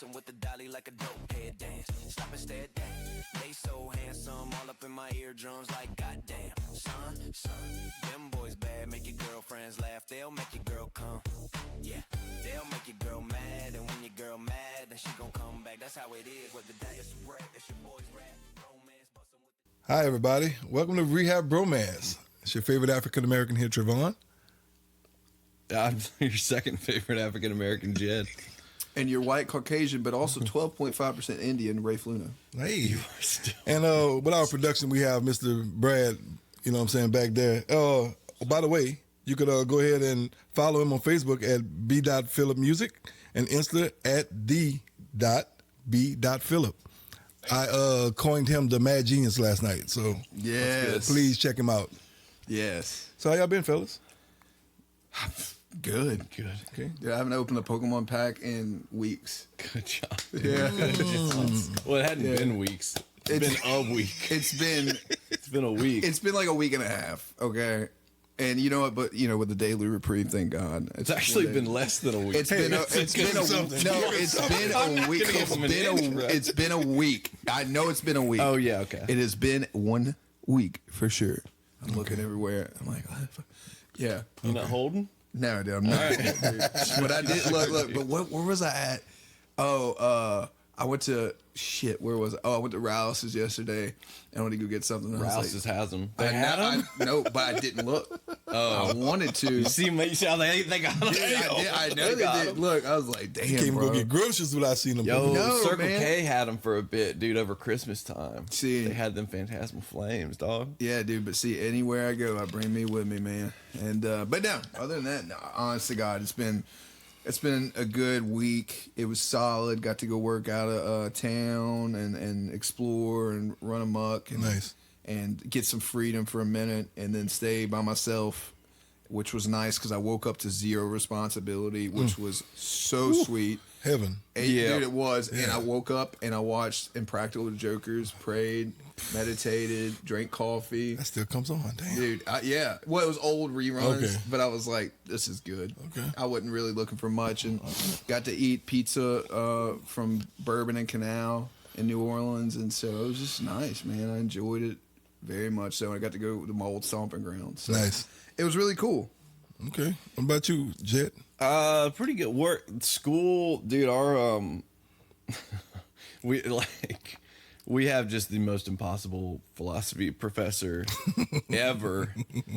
bustin' with the dolly like a dope head dance. Stop and stare down. They so handsome, all up in my eardrums like goddamn. Son, them boys bad, make your girlfriends laugh. They'll make your girl come. Yeah, they'll make your girl mad, and when your girl mad, then she gon' come back. That's how it is. What the day is rap, it's your boys rap. Romance, bustin' with the... Hi, everybody. Welcome to Rehab Bromance. It's your favorite African-American here, Trevon. I'm your second favorite African-American, Jed. And you're white Caucasian, but also 12.5% Indian, Rafe Luna. Hey. And with our production, we have Mr. Brad, you know what I'm saying, back there. By the way, you could go ahead and follow him on Facebook at b.philipmusic and Insta at d.b.philip. I coined him the Mad Genius last night, so yes, please check him out. Yes. So how y'all been, fellas? Good. Okay. Dude, I haven't opened a Pokemon pack in weeks. Good job. Yeah. Well, it hadn't been weeks. It's been a week. It's been a week. It's been like a week and a half. Okay. And you know what? But you know, with the daily reprieve, thank God, it's actually been less than a week. It's been a week. I know it's been a week. Oh yeah, okay. It has been 1 week for sure. I'm looking everywhere. I'm like, yeah. You're not holding? No, dude, I'm not. But I did look. But where was I at? I went to where was I? I went to Rouse's yesterday. And I went to go get something. Rouse's has them. They had them? No, but I didn't look. I wanted to. You see how they got them? I know they did. Look, I was like, damn, Can't bro. go get groceries without seeing them. Yo, Circle man. K had them for a bit, dude, over Christmas time. See, they had them Phantasmal Flames, dog. Yeah, dude. But see, anywhere I go, I bring me with me, man. And but no, other than that, no, honest to God, it's been a good week. It was solid. Got to go work out of town and explore and run amok. And, nice. And get some freedom for a minute and then stay by myself, which was nice because I woke up to zero responsibility, which was so sweet. Heaven. And, dude, it was. Yeah. And I woke up and I watched Impractical Jokers, prayed, meditated, drank coffee. That still comes on, damn. Dude, yeah. Well, it was old reruns, okay. But I was like, this is good. Okay. I wasn't really looking for much and got to eat pizza from Bourbon and Canal in New Orleans. And so it was just nice, man. I enjoyed it very much so. I got to go to my old stomping ground. So nice. It was really cool. Okay. What about you, Jet? Pretty good work. School, dude, our we have just the most impossible philosophy professor ever.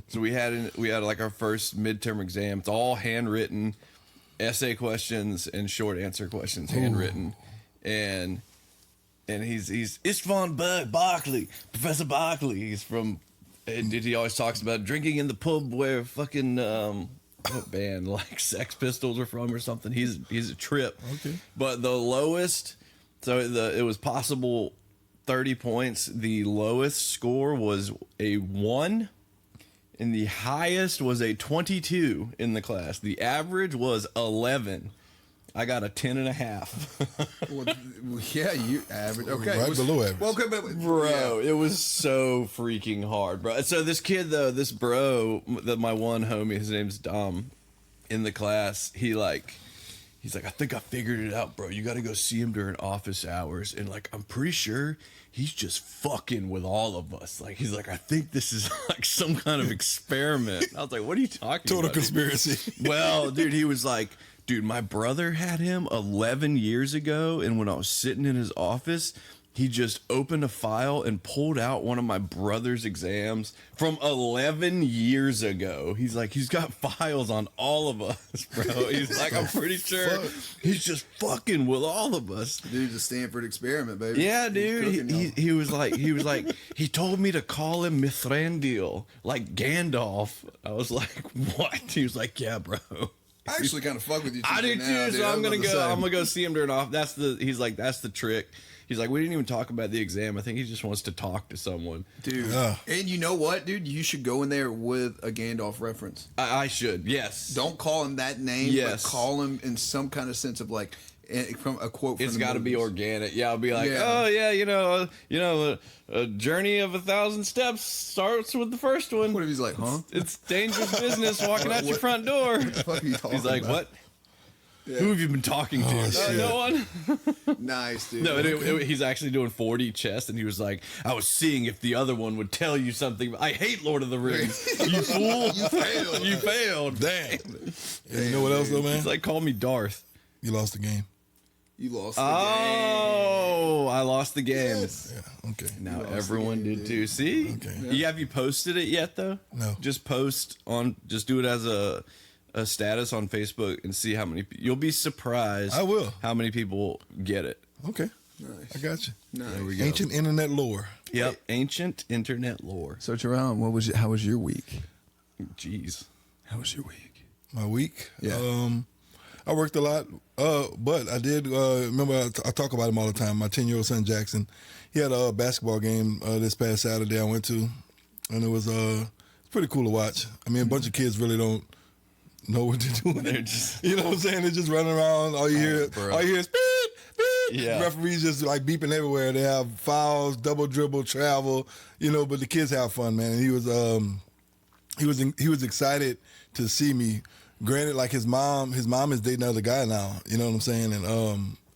So we had like our first midterm exam. It's all handwritten, essay questions and short answer questions, handwritten. And he's Istvan Barkley, Professor Barkley. He's from, and he always talks about drinking in the pub where fucking what band like Sex Pistols are from or something. He's a trip. Okay. But the lowest, so it was possible 30 points. The lowest score was a 1, and the highest was a 22 in the class. The average was 11. I got a 10.5. Well, yeah, you average. Okay. Right below average. Well, bro, it was so freaking hard, bro. So this kid, though, this bro, my one homie, his name's Dom, in the class, he's like, I think I figured it out, bro. You got to go see him during office hours. And like, I'm pretty sure he's just fucking with all of us. Like, he's like, I think this is like some kind of experiment. I was like, what are you talking about? Total conspiracy. Well, dude, he was like, dude, my brother had him 11 years ago, and when I was sitting in his office, he just opened a file and pulled out one of my brother's exams from 11 years ago. He's like, he's got files on all of us, bro. He's like, I'm pretty sure he's just fucking with all of us. Dude, the Stanford experiment, baby. Yeah, dude. He was like, he told me to call him Mithrandil, like Gandalf. I was like, what? He was like, yeah, bro. I actually kind of fuck with you. I do too, so I'm gonna go see him during off. He's like, that's the trick. He's like, we didn't even talk about the exam. I think he just wants to talk to someone. Dude. And you know what, dude? You should go in there with a Gandalf reference. I should, yes. Don't call him that name, yes. But call him in some kind of sense of like, from a quote from it's the got to be movies. organic. Yeah, I'll be like, oh yeah, a journey of 1,000 steps starts with the first one. What if he's like, huh? It's dangerous business walking out your front door. What the fuck are you talking He's like, about? what? Who have you been talking to? shit. No one. Nice, dude. No, he's actually doing 4D chess, and he was like, I was seeing if the other one would tell you something. I hate Lord of the Rings. You fool. You failed. You failed. Damn. And you know what else though, man? He's like, call me Darth. You lost the game. You lost the Oh, I lost the game. Yeah. Okay. Now lost everyone the game, did too. See? Okay. Have you posted it yet though? No. Just do it as a status on Facebook and see how many. You'll be surprised. I will. How many people get it? Okay. Nice. I got you. Nice. There we go. Ancient internet lore. Yep. Ancient internet lore. So, Jerome, how was your week? Jeez. How was your week? My week. Yeah. I worked a lot, but I did remember I talk about him all the time. My 10-year-old son Jackson, he had a basketball game this past Saturday I went to, and it was pretty cool to watch. I mean, a bunch of kids really don't know what they're doing. They're just, You know what I'm saying? They're just running around. All you hear is beep, beep. Yeah. Referees just like beeping everywhere. They have fouls, double dribble, travel. But the kids have fun, man. And he was excited to see me. Granted, like his mom is dating another guy now. You know what I'm saying?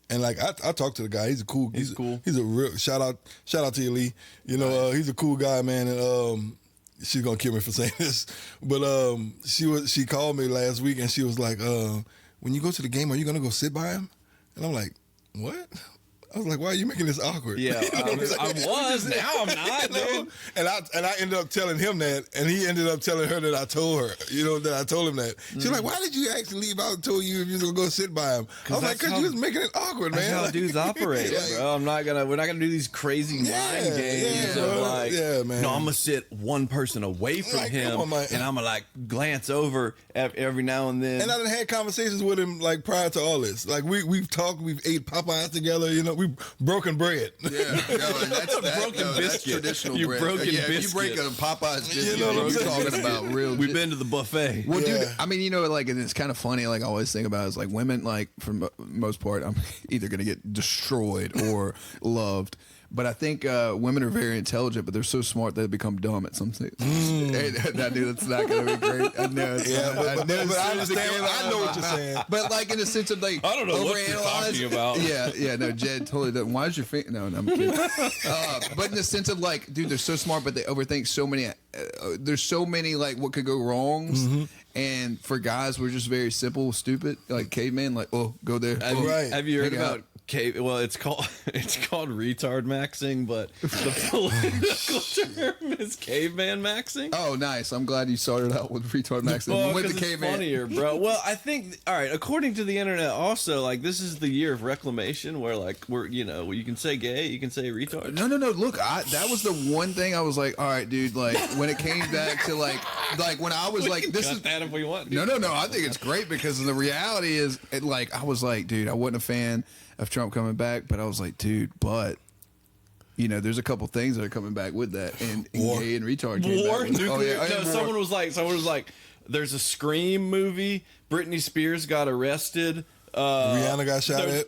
And like I talked to the guy. He's cool. He's cool. He's a real shout out to you, Lee. He's a cool guy, man. And she's gonna kill me for saying this, but she called me last week and she was like, when you go to the game, are you gonna go sit by him? And I'm like, what? I was like, why are you making this awkward? yeah, You know what I'm saying? I was. Now I'm not, dude. And I ended up telling him that, and he ended up telling her that I told her. That I told him that. She's like, why did you actually leave out and told you if you was gonna go sit by him? I was like, because you was making it awkward, That's man. how Like, dudes operate, bro. We're not gonna do these crazy mind games of bro. like, Yeah, man. no, I'm gonna sit one person away from Like, him, come on, man. and I'm gonna like glance over every now and then. And I done had conversations with him like prior to all this. Like we've talked, we've ate Popeyes together. We've broken bread. Yeah, no, and that's Broken that's biscuit. traditional You bread. broken If you biscuit. break a Popeyes biscuit, know what I'm you're saying? talking about real. We've been to the buffet. Well, Yeah. dude, I mean, like, and it's kind of funny. Like, I always think about it, is like women, like, for most part, I'm either gonna get destroyed or loved. But I think women are very intelligent, but they're so smart that they become dumb at some stage. That dude, that's not gonna be great. I know. It's Yeah, not. but I understand. I know what you're saying. But like in the sense of like, I don't know what you're overanalyze- talking about. Yeah, no, Jed totally doesn't. Why is your finger? No, I'm kidding. But in the sense of like, dude, they're so smart, but they overthink so many. There's so many like what could go wrongs. Mm-hmm. And for guys, we're just very simple, stupid, like caveman. Like, oh, go there. Oh, Right. Have you heard Hang about out. Well, it's called retard maxing, but the political term is caveman maxing. Oh, nice. I'm glad you started out with retard max. Well, with 'cause the it's caveman. funnier, bro. Well, I think all right. According to the internet, also like this is the year of reclamation, where like you can say gay, you can say retard. No. Look, that was the one thing I was like, all right, dude. Like when it came back to like when I was We like, can this cut is that if we want. no. I think it's great because the reality is, I was like, dude, I wasn't a fan of Trump coming back, but I was like, dude, but. There's a couple things that are coming back with that, and War. gay and retard came War, back with it. nuclear. Oh, yeah, No, and war. someone was like, there's a Scream movie. Britney Spears got arrested. Rihanna got shot there's- at.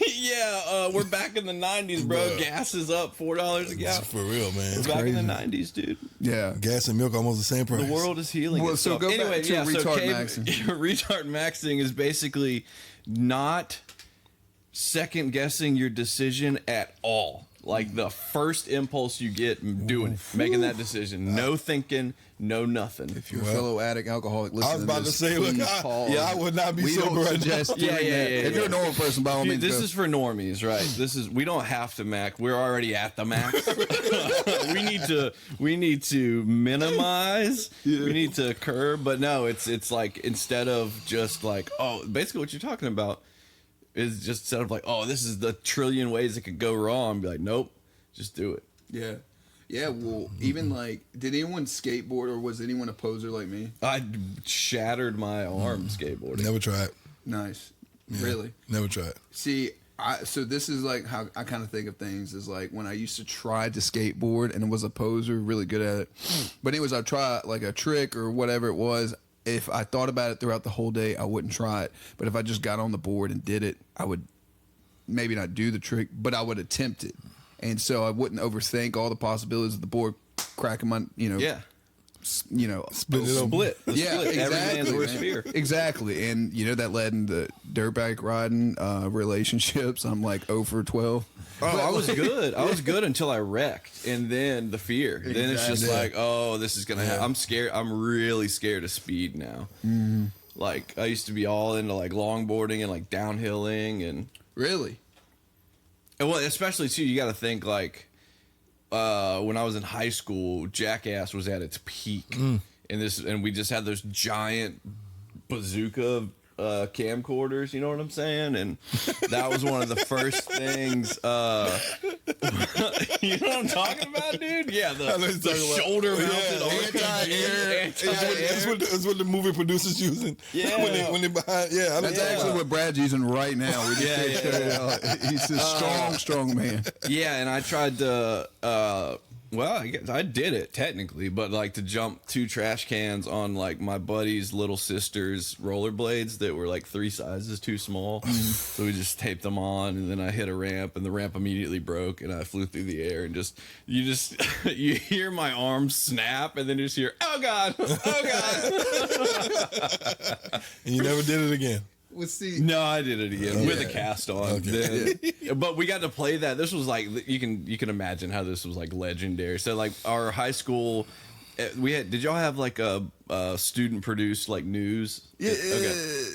Yeah, we're back in the 90s, bro. Bruh. Gas is up $4 a gallon. For real, man. We're back in the 90s, dude. Yeah. Gas and milk almost the same price. The world is healing. Well, so itself. go back anyway, to yeah, retard maxing. Retard maxing is basically not second guessing your decision at all. Like the first impulse you get, doing, making that decision. No thinking, no nothing. If you're a fellow addict, alcoholic, listen I was about to say, look, please pause. I would not be We sober don't right now. suggest doing Yeah, that. If you're a normal person, by all Dude, means, this go. is for normies, right? We don't have to max. We're already at the max. we need to minimize. We need to curb. But no, it's like instead of just like, basically what you're talking about is just instead of like, this is the trillion ways it could go wrong. Be like, nope, just do it. Yeah. Yeah, well, even like, did anyone skateboard or was anyone a poser like me? I shattered my arm skateboarding. Never tried. Nice. Really? Never tried. See, so this is like how I kind of think of things is like when I used to try to skateboard and was a poser, really good at it. But anyways, I'd try like a trick or whatever it was. If I thought about it throughout the whole day, I wouldn't try it. But if I just got on the board and did it, I would maybe not do the trick, but I would attempt it. And so I wouldn't overthink all the possibilities of the board cracking my, Yeah. Split it open. Split. The Yeah, split. Every man's exactly. worst man. fear. Exactly, and that led into dirt bike riding relationships. I'm like 0 for 12. Oh, I was good. I was good until I wrecked, and then the fear. Then it's just Exactly. like, oh, this is gonna happen. I'm scared. I'm really scared of speed now. Mm-hmm. Like I used to be all into like longboarding and like downhilling and Really? well, especially too. You got to think like when I was in high school, Jackass was at its peak, and we just had those giant bazooka camcorders, you know what I'm saying? And that was one of the first things. You know what I'm talking about, dude? Yeah, I know the you're talking about. shoulder mounted Anti-air. That's what the movie producers using. Yeah. when they behind. Yeah, I know That's actually what Brad's using right now. We just can't show it out. He's a strong man. Yeah, and I tried to. Well, I guess I did it technically, but like to jump 2 trash cans on like my buddy's little sister's rollerblades that were like 3 sizes too small. So we just taped them on, and then I hit a ramp, and the ramp immediately broke, and I flew through the air, and you hear my arms snap, and then you just hear, oh god, oh god. And you never did it again. Let's see. No, I did it again with a Okay. cast on. Then, but we got to play that. This was like you can imagine how this was like legendary. So like our high school, we had. Did y'all have like a student produced like news? Yeah,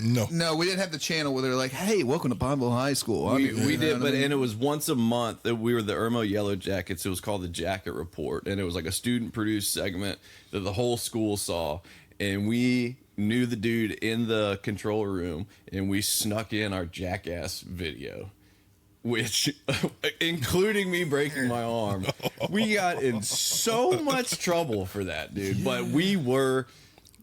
No. No, we didn't have the channel where they're like, "Hey, welcome to Pineville High School." We did, but and it was once a month. We were the Irmo Yellow Jackets. It was called the Jacket Report, and it was like a student produced segment that the whole school saw, and we knew the dude in the control room, and we snuck in our Jackass video, which including me breaking my arm. We got in so much trouble for that, dude, but we were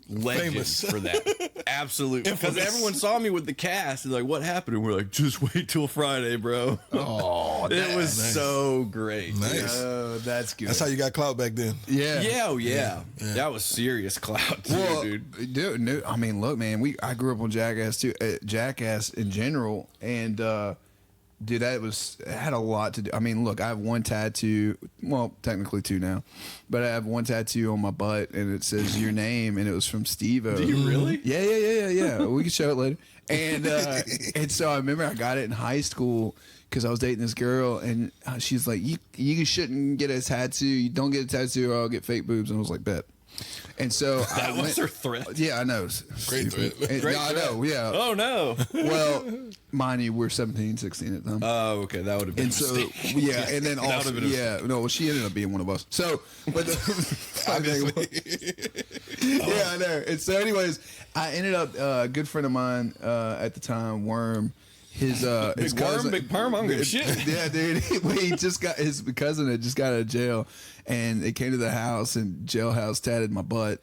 legends Famous. for that. Absolutely. Because Infamous. everyone saw me with the cast and like, what happened? And we're like, just wait till Friday, bro. Oh, It was nice. so great. Nice. Oh, that's good. That's how you got clout back then. Yeah. Yeah, oh yeah. That was serious clout too, Well, dude. dude, I mean, look, man, I grew up on Jackass too, Jackass in general, and dude, it had a lot to do. I mean, look, I have one tattoo, well, technically 2 now, but I have one tattoo on my butt, and it says your name, and it was from Steve-O. Do you really? Yeah. We can show it later. And and so I remember I got it in high school because I was dating this girl, and she's like, you shouldn't get a tattoo. You don't get a tattoo, or I'll get fake boobs. And I was like, bet. And so That was her threat. Yeah, I know. Great threat. And- Great no, I threat. know, yeah. Oh no. Well, mind you, we're 17, 16 at the time. Oh, okay. That would have been And so, a mistake. yeah, and then That would've also, been a yeah, no, well, she ended up being one of us. So, but yeah, I know. And so, anyways, I ended up a good friend of mine at the time, Worm. His Big worm, big perm, I don't give a shit. Yeah, dude. He just got his cousin had just got out of jail, and they came to the house, and jailhouse tatted my butt,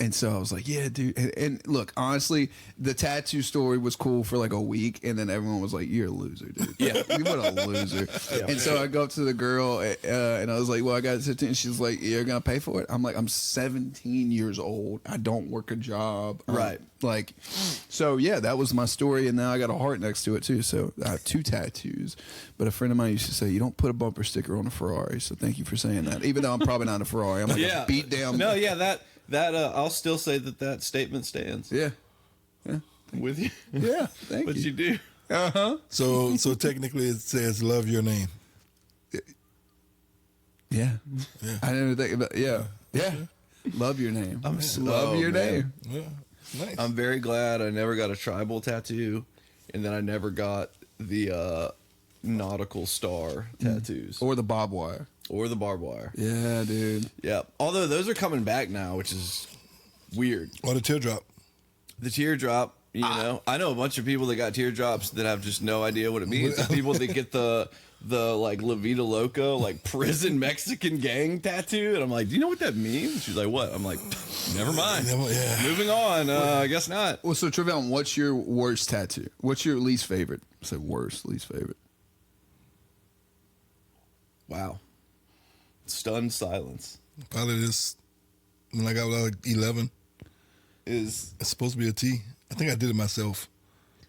and so I was like, yeah, dude. And look, honestly, the tattoo story was cool for like a week, and then everyone was like, you're a loser, dude. Yeah. What a loser. And so I go up to the girl, and I was like, well, I got it 15. And she's like, you're gonna pay for it? I'm like, I'm 17 years old. I don't work a job. Right. Like, so yeah, that was my story, and now I got a heart next to it too. So I have 2 tattoos. But a friend of mine used to say, you don't put a bumper sticker on a Ferrari. So thank you for saying that. Even though I'm probably not a Ferrari, I'm like Yeah. a beat down. No, yeah, that I'll still say that statement stands. Yeah. With you. Yeah. Thank But you. you do. So technically it says love your name. Yeah. I didn't think about. Yeah. Love your name. Love your name. Yeah. Nice. I'm very glad I never got a tribal tattoo, and then I never got the nautical star tattoos Or the barbed wire. or the barbed wire. Yeah, dude. Yeah. Although those are coming back now, which is weird. Or the teardrop. The teardrop, you know, I know a bunch of people that got teardrops that have just no idea what it means. And people that get the like La Vida Loca, like prison Mexican gang tattoo. And I'm like, do you know what that means? She's like, what? I'm like, never mind. Yeah. Moving on. I guess not. Well, so Trevelyan, what's your worst tattoo? What's your least favorite? I said worst, least favorite. Wow. Stunned silence. Probably this when I got like 11. Is It's supposed to be a T. I think I did it myself.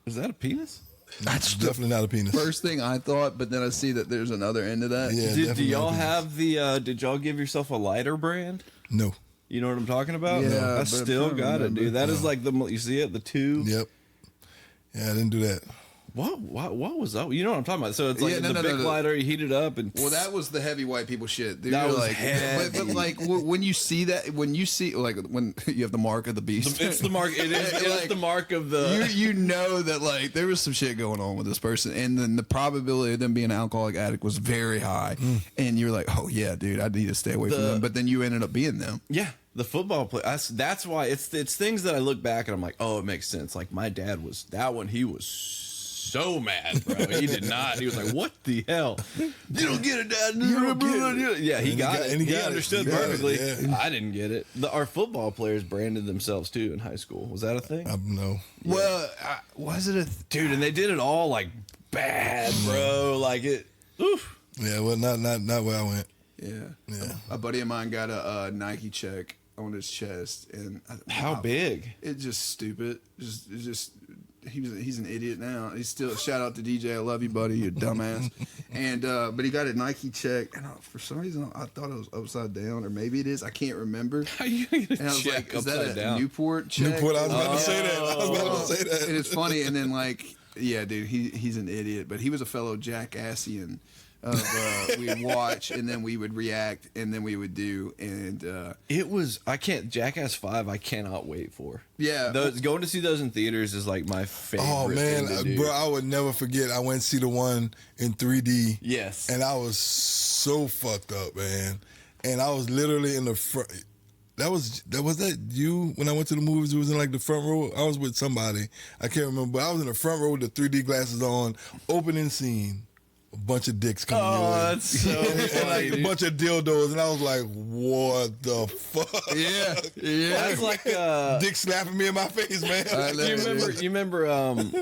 that a penis? That's Definitely not a penis. First thing I thought, but then I see that there's another end to that. Yeah, Do definitely y'all not a penis. have the did y'all give yourself a lighter brand? No. You know what I'm talking about? Yeah, I but I'm still trying to got it, remember. dude. That is like you see it, the 2. Yep. Yeah, I didn't do that. What was that? You know what I'm talking about? So it's like Yeah, no, the no, big no. lighter, you heat it up, and Well, that was the heavy white people shit. Dude. That You're was like, heavy. But like when you see that, when you see like when you have the mark of the beast, it's the mark. It is Like, the mark of the. you know that like there was some shit going on with this person, and then the probability of them being an alcoholic addict was very high, and you're like, oh yeah, dude, I need to stay away from them. But then you ended up being them. Yeah, the football play. That's why it's things that I look back and I'm like, oh, it makes sense. Like my dad was that one. He was so mad, bro. He did not. He was like, what the hell? You don't get it, Dad. You don't get it. Yeah, he got it. He understood perfectly. Yeah. I didn't get it. Our football players branded themselves too in high school. Was that a thing? No. Well, was it a Dude, and they did it all like bad, bro. Like it. Oof. Yeah, well, not where I went. Yeah. A buddy of mine got a Nike check on his chest, and How big? It's just stupid. Just he's an idiot now. He's still shout out to DJ. I love you, buddy. You dumbass. And but he got a Nike check, and for some reason I thought it was upside down, or maybe it is. I can't remember. How you gonna And I was check like, is that upside a down? Newport check? Newport, I was about to say that. I was about to say that. And it's funny, and then like, yeah, dude, he's an idiot, but he was a fellow jackassian. We'd watch, and then we would react, and then we would do, and It was Jackass 5. I cannot wait for. Yeah. those going to see those in theaters is like my favorite. Oh man, thing to do. bro, I would never forget. I went and see the one in 3D. Yes. And I was so fucked up, man. And I was literally in the front. Was that you when I went to the movies? It was in like the front row. I was with somebody. I can't remember. But I was in the front row with the 3D glasses on. Opening scene. A bunch of dicks coming your way. that's so and like funny, a dude. bunch of dildos, and I was like, "What the fuck?" yeah. That's like dick slapping me in my face, man. you remember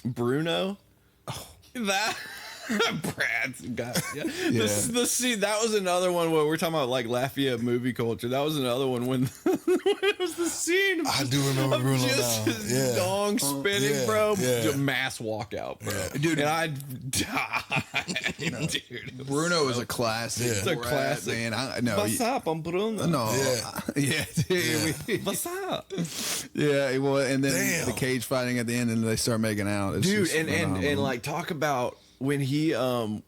Bruno? That Brad's got the scene that was another one where we're talking about like Lafayette movie culture. That was another one when it was the scene. I do remember of Bruno just now. his Yeah. dong spinning, yeah, bro. yeah. Just mass walkout, bro. Dude. and I died, dude. Bruno is a classic. Yeah. It's a Brad, classic. man. I know. What's up? I'm Bruno. No, Yeah. dude, What's up, yeah. Well, and then Damn. the cage fighting at the end, and they start making out. It's dude? just And phenomenal. like talk about when he got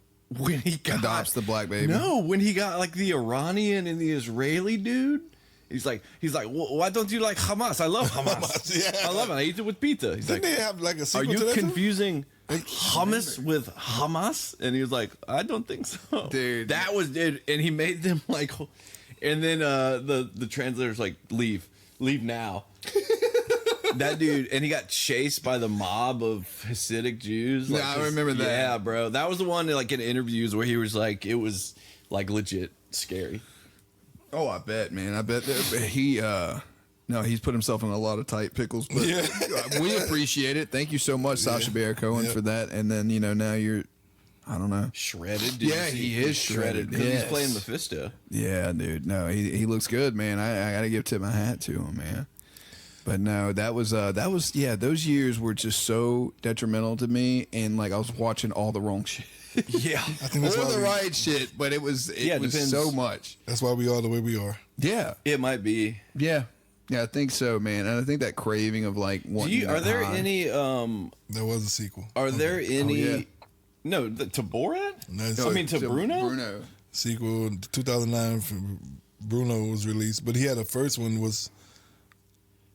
adopts the black baby. No, when he got like the Iranian and the Israeli dude, he's like, well, why don't you like Hamas? I love Hamas. Yeah. I love it. I eat it with pizza. He's Didn't like, they have like a are sequel to you that too? confusing hummus with Hamas? And he was like, I don't think so, Dude. That was dude, and he made them like, and then the translator's like, leave now. That dude, and he got chased by the mob of Hasidic Jews. Yeah, I remember that. Yeah, bro, that was the one like in interviews where he was like, it was like legit scary. Oh, I bet, man. I bet that he. No, he's put himself in a lot of tight pickles, but we appreciate it. Thank you so much, Sacha Baron Cohen, for that. And then now you're, I don't know. Shredded, dude. Yeah, he is shredded. because Yes. he's playing Mephisto. Yeah, dude. No, he looks good, man. I got to give tip my hat to him, man. But no, that was those years were just so detrimental to me, and like I was watching all the wrong shit. Yeah, I think that's or why the we, right shit, but it was depends. so much. That's why we are the way we are. Yeah, it might be. yeah, I think so, man. And I think that craving of like wanting. Are there high. any? There was a sequel. Are there any? yeah. No, to Borat. No, I mean to Bruno. Bruno. sequel in 2009. Bruno was released, but he had a first one was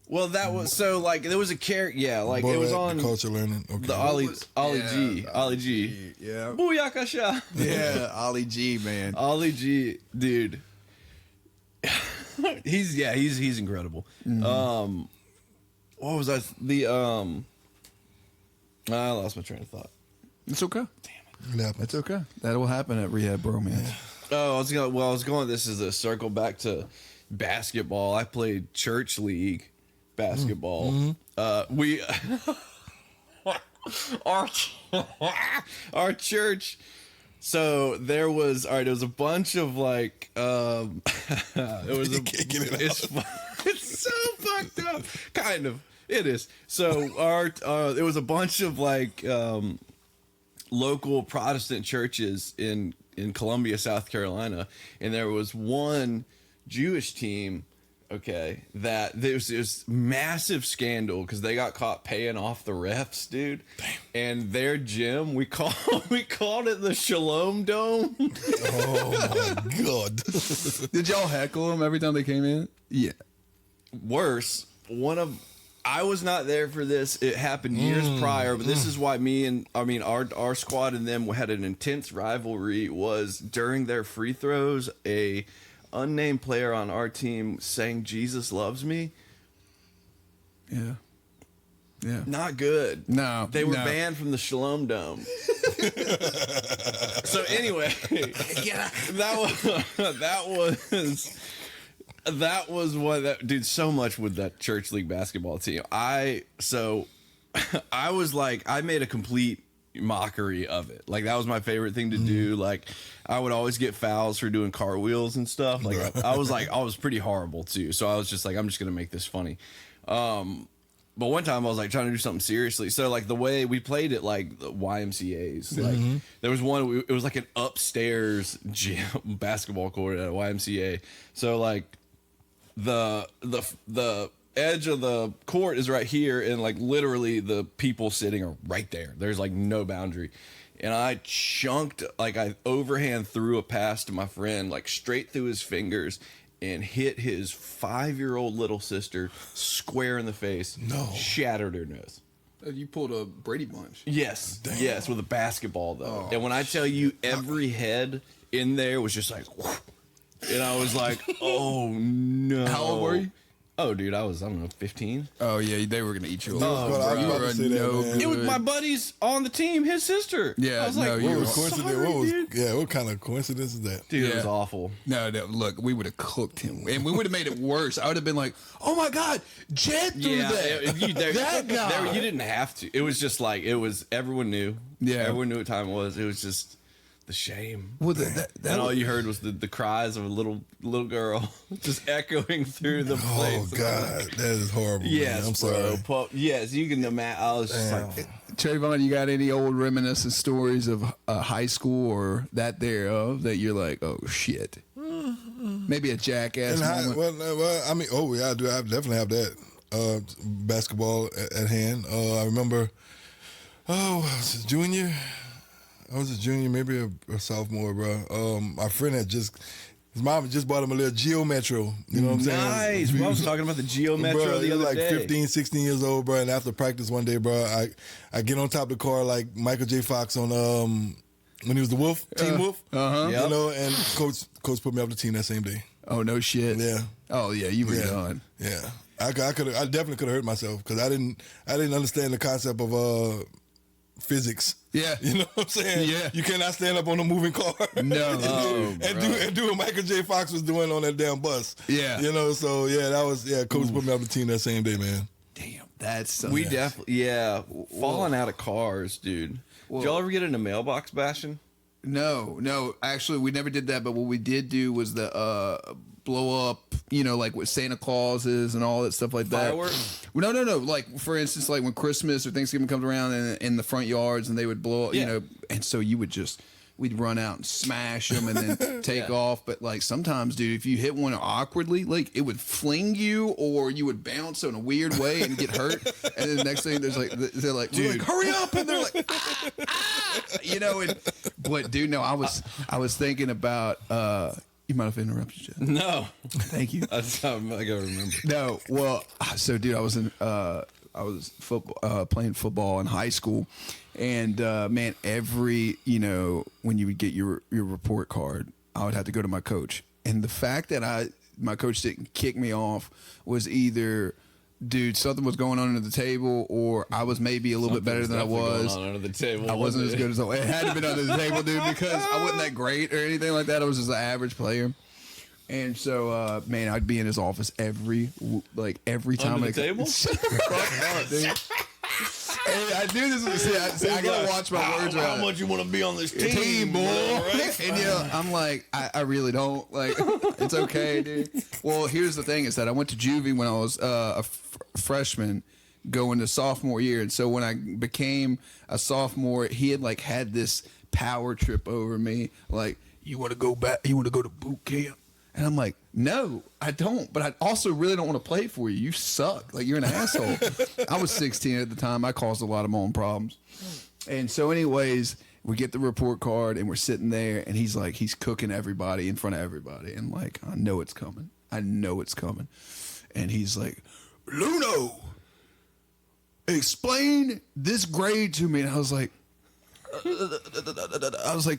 Well, that was so like there was a character. Yeah, like it was Borat, on the culture learning. Okay. the Ollie Yeah, G. Ollie G. Yeah, Booyakasha. yeah, Ollie G, man. Ollie G, dude. he's incredible. What was I? I lost my train of thought. It's okay. It happens. It's okay. That will happen at Rehab Bromance. Oh, I was going. This is a circle back to basketball. I played church league basketball. We our church. So there was There was a bunch of like. It was You can't get it it's so fucked up. Kind of. It is. So it was a bunch of like local Protestant churches in Columbia, South Carolina, and there was one Jewish team okay, that there was this massive scandal because they got caught paying off the refs, dude. Damn. And their gym, we called it the Shalom Dome. Oh my God. Did y'all heckle them every time they came in? Yeah. Worse, I was not there for this. It happened years prior, but this is why our squad and them had an intense rivalry. Was during their free throws, a unnamed player on our team sang "Jesus Loves Me." Yeah. Yeah. Not good. No, they were no. banned from the Shalom Dome. So anyway, that was what that dude. So much with that church league basketball team. I was like, I made a complete mockery of it. Like, that was my favorite thing to do. Like, I would always get fouls for doing cartwheels and stuff. Like, I was pretty horrible too. So I was just like, I'm just gonna make this funny. But one time I was like trying to do something seriously. So like the way we played it, like the YMCA's, like there was one. It was like an upstairs gym basketball court at a YMCA. So like the edge of the court is right here, and like literally the people sitting are right there. There's like no boundary. And I I overhand threw a pass to my friend, like straight through his fingers, and hit his 5-year-old little sister square in the face. No. Shattered her nose. You pulled a Brady Bunch. Yes. Damn. Yes, with a basketball, though. Oh, and when I tell you, every head in there was just like, whoosh, and I was like, oh, no. How old were you? Oh, dude, I don't know, 15. Oh, yeah, they were going to eat you alive. I was about to say that, man. It was my buddies on the team, his sister. Yeah, I was like, you were what kind of coincidence is that? Dude, Yeah. it was awful. No, look, we would have cooked him, and we would have made it worse. I would have been like, "Oh my God, Jed threw that! That guy!" You didn't have to. It was just like everyone knew. Yeah, everyone knew what time it was. It was just the shame. Well, and all you heard was the cries of a little girl just echoing through the place. Oh God, that is horrible. Yes, man. I'm sorry. Bro. Yes, you can imagine. I was just like, Trayvon, you got any old reminiscent stories of high school or that thereof that you're like, oh shit? Maybe a jackass moment. Well, I mean, oh yeah, I do. I definitely have that basketball at hand. I remember. Oh, I was a junior. Maybe a sophomore, bro. My friend his mom had just bought him a little Geo Metro. You know what I'm saying? Nice. I was talking about the Geo Metro bro, the other like day. 15, 16 years old, bro. And after practice one day, bro, I get on top of the car like Michael J. Fox on when he was the Wolf, Team Wolf. Uh-huh. You know, and coach put me up the team that same day. Oh no shit. Yeah. Oh yeah, you were done. Yeah. I definitely could have hurt myself because I didn't understand the concept of physics. Yeah. You know what I'm saying? Yeah. You cannot stand up on a moving car. No. and do what Michael J. Fox was doing on that damn bus. Yeah. You know, so coach put me up the team that same day, man. Damn, that's definitely falling out of cars, dude. Whoa. Did y'all ever get into mailbox bashing? No. Actually, we never did that. But what we did do was the blow up, like with Santa Clauses and all that stuff like that. Fireworks? No. Like, for instance, like when Christmas or Thanksgiving comes around in the front yards and they would blow up, and so we'd run out and smash them and then take off. But like sometimes, dude, if you hit one awkwardly, like it would fling you or you would bounce in a weird way and get hurt. And then the next thing they're like, dude, hurry up. And they're like, but dude, no, I was thinking about, you might have interrupted you. No. Thank you. That's how I gotta remember. No, well, so dude, I was playing football in high school, and man, every when you would get your report card, I would have to go to my coach, and the fact that my coach didn't kick me off was either, dude, something was going on under the table, or I was maybe a little bit better than I was. Going on under the table. I wasn't as good as it had to be under the table, dude, because I wasn't that great or anything like that. I was just an average player. And so, man, I'd be in his office every time. Under the table? Fuck up, dude. Hey, I do this. I gotta watch my words. How much you want to be on this team, boy? Right? And I'm like, I really don't. Like, it's okay, dude. Well, here's the thing: is that I went to juvie when I was a freshman, going to sophomore year, and so when I became a sophomore, he had this power trip over me. Like, you want to go back? You want to go to boot camp? And I'm like, no, I don't. But I also really don't want to play for you. You suck. Like, you're an asshole. I was 16 at the time. I caused a lot of my own problems. And so anyways, we get the report card and we're sitting there and he's like, he's cooking everybody in front of everybody. And like, I know it's coming. I know it's coming. And he's like, Luno, explain this grade to me. And I was like,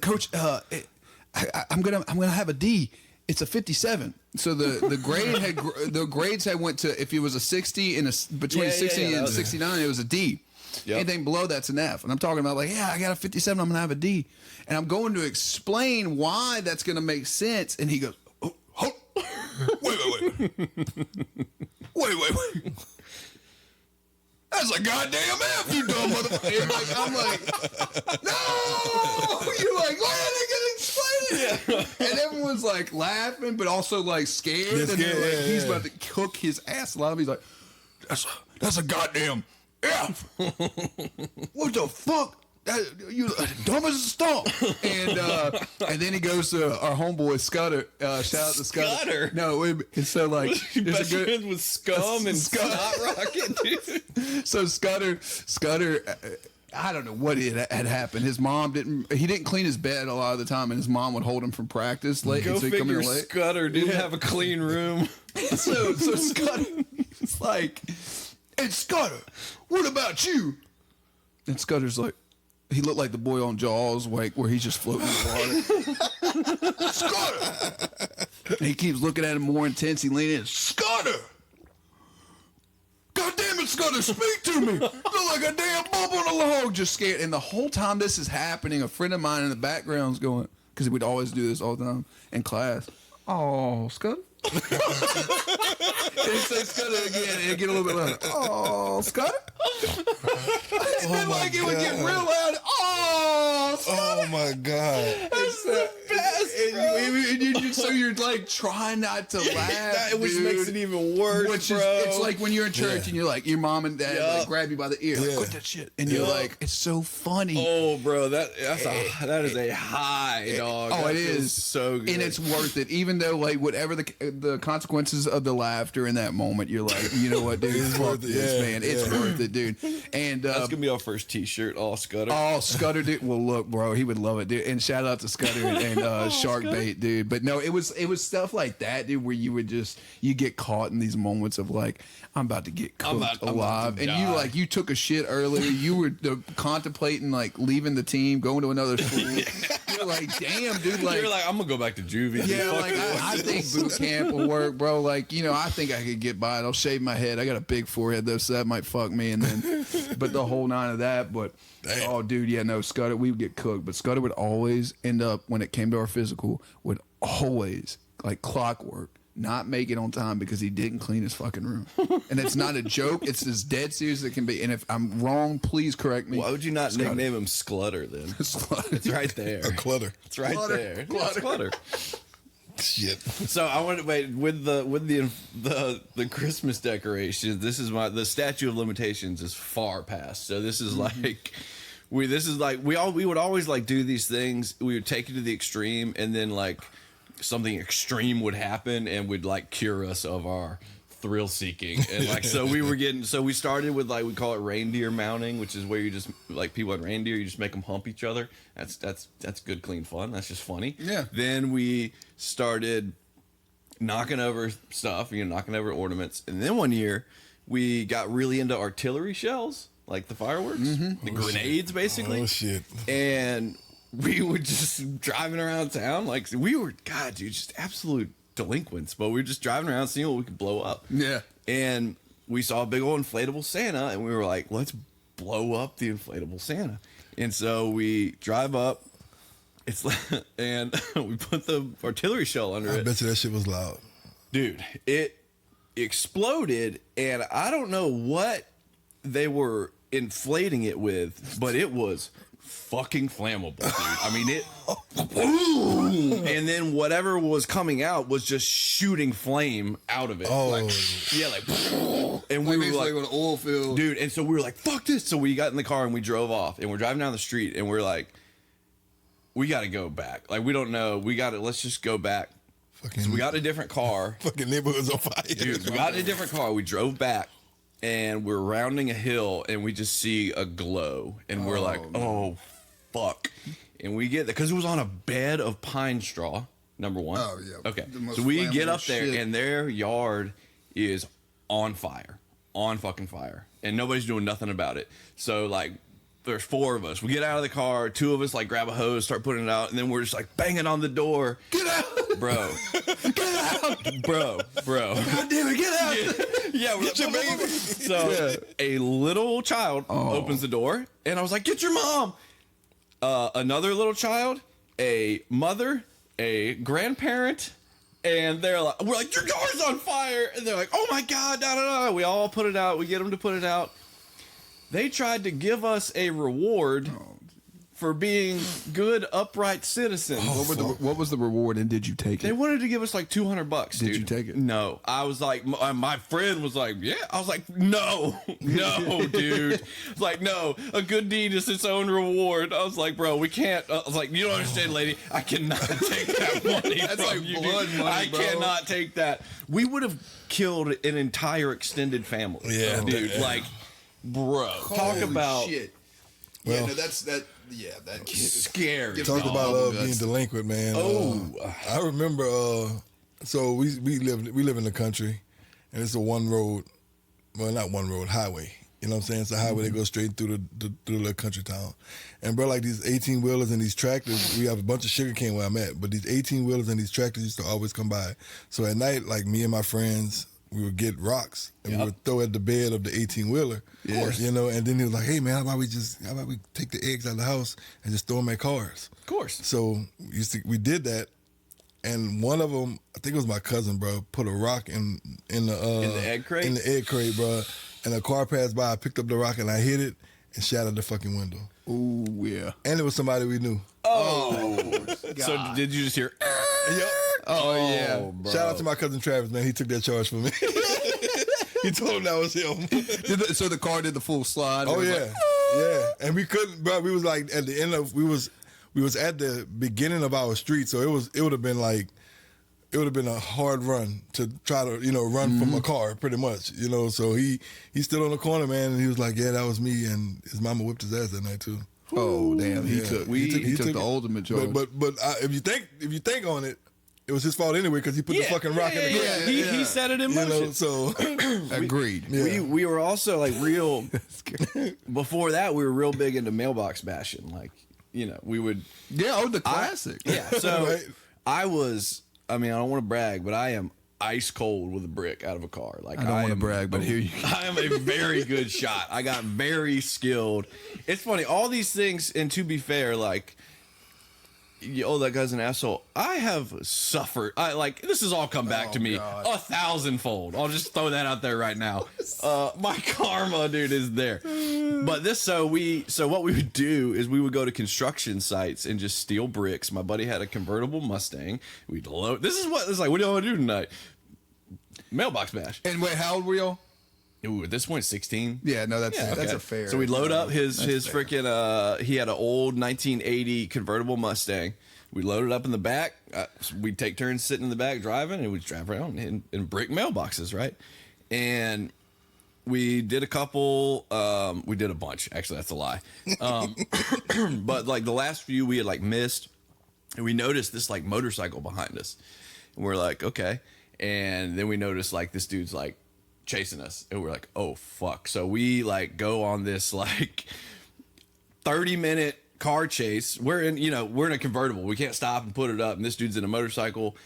Coach, I'm gonna have a D. It's a 57. So the grade had the grades had went to, if it was a 60 and between 60 and 69, it was a D. Yep. Anything below that's an F. And I'm talking about like, yeah, I got a 57. I'm gonna have a D. And I'm going to explain why that's gonna make sense. And he goes, oh, wait. That's a goddamn F, you dumb motherfucker. Like, I'm like, no! You're like, why are they gonna explain it? Yeah. And everyone's like laughing, but also like scared. And they're like, he's about to cook his ass alive. He's like, that's a goddamn F. What the fuck? You dumb as a stump. And then he goes to our homeboy Scudder. Shout out to Scudder. No, it's so like best friends with Scum and Snot Rocket, dude. So Scudder, I don't know what had happened. His mom didn't clean his bed a lot of the time, and his mom would hold him from practice late. Go so figure, Scudder didn't have a clean room. so Scudder, it's like, and Scudder, what about you? And Scudder's like, he looked like the boy on Jaws, like where he's just floating in the water. Scudder! And he keeps looking at him more intense. He leans in. Scudder! God damn it, Scudder, speak to me! Look like a damn bump on a log, just scared. And the whole time this is happening, a friend of mine in the background's going, because we'd always do this all the time in class. Oh, Scudder? And say Scudder again and get a little bit louder. Oh, Scudder? And then like it would get real loud. Oh, Scudder! Oh my God. It's the best, so you're like trying not to laugh, Which makes it even worse, bro. It's like when you're in church and you're like, your mom and dad like, grab you by the ear, like, quit that shit. And you're like, it's so funny. Oh, bro, that is a high, dog. Oh, that it is so good. And it's worth it. Even though like whatever the consequences of the laughter in that moment, you're like, you know what, dude, it's worth this, man. It's worth it, dude. And that's gonna be our first T-shirt. All Scudder. Oh, Scudder, dude. Well, look, bro, he would love it, dude. And shout out to Scudder and Shark Bait, dude. But no, it was stuff like that, dude, where you get caught in these moments of like, I'm about to get cooked alive, and you took a shit earlier. You were contemplating like leaving the team, going to another school. You're like, damn, dude. Like, you're like, I'm gonna go back to juvie. Yeah, like I think boot camp will work, bro. Like, you know, I think I could get by it. I'll shave my head. I got a big forehead though, so that might fuck me. And then, but the whole nine of that. But oh, dude, yeah, no, Scudder, we would get cooked. But Scudder would always end up when it came to our physical, would always like clockwork not make it on time because he didn't clean his fucking room. And it's not a joke. It's as dead serious as it can be. And if I'm wrong, please correct me. Why would you not nickname him Sclutter then? Sclutter. It's right there. A clutter. It's right there. Clutter. Shit. So I want to wait with the Christmas decorations. This is the statute of limitations is far past. So this is like we would always like do these things. We would take it to the extreme, and then like something extreme would happen and would like cure us of our thrill seeking. And like so we started with like we call it reindeer mounting, which is where you just like people at reindeer, you just make them hump each other. That's good clean fun. That's just funny. Yeah. Then we started knocking over stuff, knocking over ornaments. And then one year we got really into artillery shells, like the fireworks, the grenades basically. Oh shit. And we were just driving around town. Like we were, God, dude, just absolute delinquents. But we were just driving around seeing what we could blow up. Yeah. And we saw a big old inflatable Santa, and we were like, let's blow up the inflatable Santa. And so we drive up. It's like, and we put the artillery shell under it. I bet you that shit was loud. Dude, it exploded, and I don't know what they were inflating it with, but it was fucking flammable, dude. I mean, it boom, and then whatever was coming out was just shooting flame out of it. Oh, like, yeah, like, and we were like an oil field, dude. And so we were like, fuck this. So we got in the car and we drove off, and we're driving down the street, and we're like, we got to go back. Like, we don't know. Let's just go back So we got in a different car. Fucking neighborhood's on fire. Dude, we got in a different car. We drove back, and we're rounding a hill, and we just see a glow, and we're like, oh, fuck. And we get there, because it was on a bed of pine straw, number one. Oh, yeah. Okay. The most So we get up flammable there, shit. and their yard is on fire. On fucking fire. And nobody's doing nothing about it. So, like, there's 4 of us. We get out of the car. 2 of us, like, grab a hose, start putting it out, and then we're just, like, banging on the door. Get out! Bro. Get out! Bro. God damn it, get out! Yeah, we're Get your like, baby. So a little child opens the door, and I was like, "Get your mom!" Another little child, a mother, a grandparent, and we're like, "Your door's on fire!" And they're like, "Oh my god, da da da!" We all put it out. We get them to put it out. They tried to give us a reward for being good, upright citizens. What was the reward, and did you take They it? wanted to give us like $200. Did dude. you take it? No. I was like, my friend was like, yeah. I was like, no, dude. It's like, no, a good deed is its own reward. I was like, bro, we can't. I was like, you don't understand, lady. I cannot take that money That's from like you. blood dude. money, I bro. cannot take that. We would have killed an entire extended family. Yeah, dude. yeah. Like, bro, talk Holy about shit. Well, yeah, no, that kid. scary. Talk dog. about being delinquent, man. Oh. I remember. So we live in the country, and it's a one road, well, not one road, highway. You know what I'm saying? It's a highway that goes straight through the little country town. And bro, like these 18-wheelers and these tractors, we have a bunch of sugarcane where I'm at, but these 18-wheelers and these tractors used to always come by. So at night, like me and my friends, we would get rocks and we would throw at the bed of the 18-wheeler. Of course. You know, and then he was like, hey man, how about we take the eggs out of the house and just throw them at cars? Of course. So we did that, and one of them, I think it was my cousin, bro, put a rock in the egg crate? In the egg crate, bro. And a car passed by. I picked up the rock and I hit it and shattered the fucking window. Ooh, yeah. And it was somebody we knew. So did you just hear? Yep. Oh, yeah. bro. Shout out to my cousin Travis, man. He took that charge for me. He told him that was him. So the car did the full slide? Oh It was yeah, like, yeah. And we couldn't, bro. We was like at the end of we was at the beginning of our street, so it would have been a hard run to try to run from a car, pretty much. So he stood on the corner, man, and he was like, yeah, that was me, and his mama whipped his ass that night too. oh, damn. He Yeah. took He took the it. ultimate charge. But if you think on it, it was his fault anyway because he put the fucking rock in the ground. He set it in motion. So Agreed. Yeah. We were also like real. Before that, we were real big into mailbox bashing. Like, we would. Yeah, the classic. Yeah. So Right. I don't want to brag, but I am ice cold with a brick out of a car. Like I don't want to am- brag, but here you go. I am a very good shot. I got very skilled. It's funny, all these things, and to be fair, like, that guy's an asshole. I have suffered. This has all come back to me God. 1,000-fold. I'll just throw that out there right now. My karma, dude, is there. But so what we would do is we would go to construction sites and just steal bricks. My buddy had a convertible Mustang. We'd load. This is what it's like. What do you want to do tonight? Mailbox bash. And wait, how old were y'all? Ooh, at this point, 16. Yeah, no, that's Okay. a fair. So we load up his fair. freaking. He had an old 1980 convertible Mustang. We load it up in the back. We'd take turns sitting in the back driving, and we'd drive around in brick mailboxes, right? And we did a couple. We did a bunch. Actually, that's a lie. But like the last few, we had like missed, and we noticed this like motorcycle behind us, and we're like, okay. And then we noticed like this dude's like chasing us, and we're like, oh fuck. So we like go on this like 30-minute car chase. We're in a convertible. We can't stop and put it up, and this dude's in a motorcycle.